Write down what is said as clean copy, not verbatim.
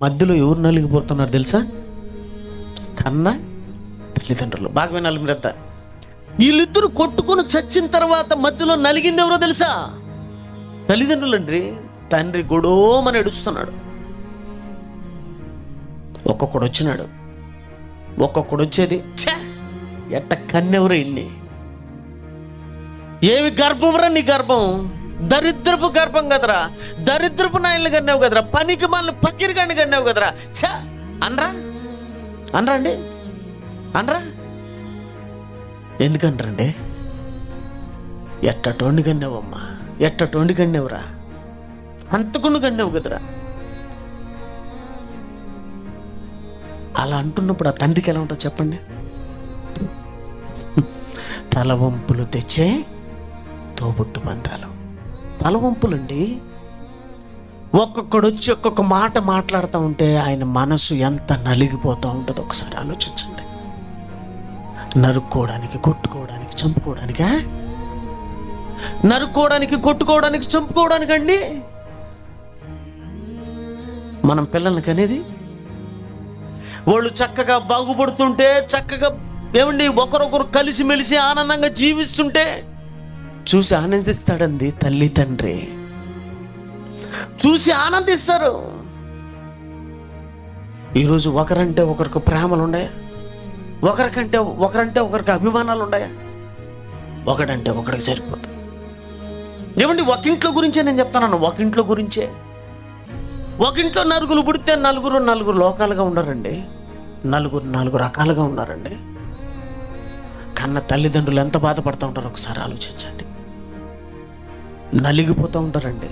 మధ్యలో ఎవరు నలిగిపోతున్నారు తెలుసా? కన్న తల్లిదండ్రులు. బాగా వినాలి మీరంతా. వీళ్ళిద్దరు కొట్టుకుని చచ్చిన తర్వాత మధ్యలో నలిగింది ఎవరో తెలుసా? తల్లిదండ్రులు అండి. తండ్రి గొడోమని ఏడుస్తున్నాడు. ఒక్కొక్కడు వచ్చినాడు, ఒక్కొక్కడు వచ్చేది ఛా ఎట్ట కన్నెవరు ఇన్ని, ఏమి గర్భంరా నీ గర్భం, దరిద్రపు గర్భం కదరా, దరిద్రపు నాయనలు కన్నావు కదరా, పనికి మనల్ని పక్కిరిగాన్ని కన్నావు కదరా, ఛా అనరా అనరా అండి, అనరా? ఎందుకంటారండి? ఎట్టటోండి కన్నావమ్మా, ఎట్టటోండి కన్నావురా, అంతకుండా కన్నావు కదరా. అలా అంటున్నప్పుడు ఆ తండ్రికి ఎలా ఉంటుందో చెప్పండి. తలవంపులు తెచ్చే తోబుట్టు బంధాలు. తలవంపులండి. ఒక్కొక్కడు వచ్చి ఒక్కొక్క మాట మాట్లాడుతూ ఉంటే ఆయన మనసు ఎంత నలిగిపోతూ ఉంటుందో ఒకసారి ఆలోచించండి. నరుక్కోవడానికి, కొట్టుకోవడానికి, చంపుకోవడానికా? నరుక్కోవడానికి, కొట్టుకోవడానికి, చంపుకోవడానికి అండి మనం పిల్లలకి అనేది. వాళ్ళు చక్కగా బాగుపడుతుంటే, చక్కగా ఏమండి ఒకరొకరు కలిసిమెలిసి ఆనందంగా జీవిస్తుంటే చూసి ఆనందిస్తాడండి తల్లి తండ్రి. చూసి ఆనందిస్తారు. ఈరోజు ఒకరంటే ఒకరికి ప్రేమలు ఉన్నాయా? ఒకరంటే ఒకరికి అభిమానాలు ఉన్నాయా? ఒకడంటే ఒకడికి సరిపోతుంది. ఏమండి ఒక ఇంట్లో గురించే నేను చెప్తాను. ఒక ఇంట్లో గురించే. ఒక ఇంట్లో నలుగురు పుడితే నలుగురు లోకాలుగా ఉండరండి. నలుగురు రకాలుగా ఉన్నారండి. కన్న తల్లిదండ్రులు ఎంత బాధపడుతూ ఉంటారో ఒకసారి ఆలోచించండి. నలిగిపోతూ ఉంటారండి.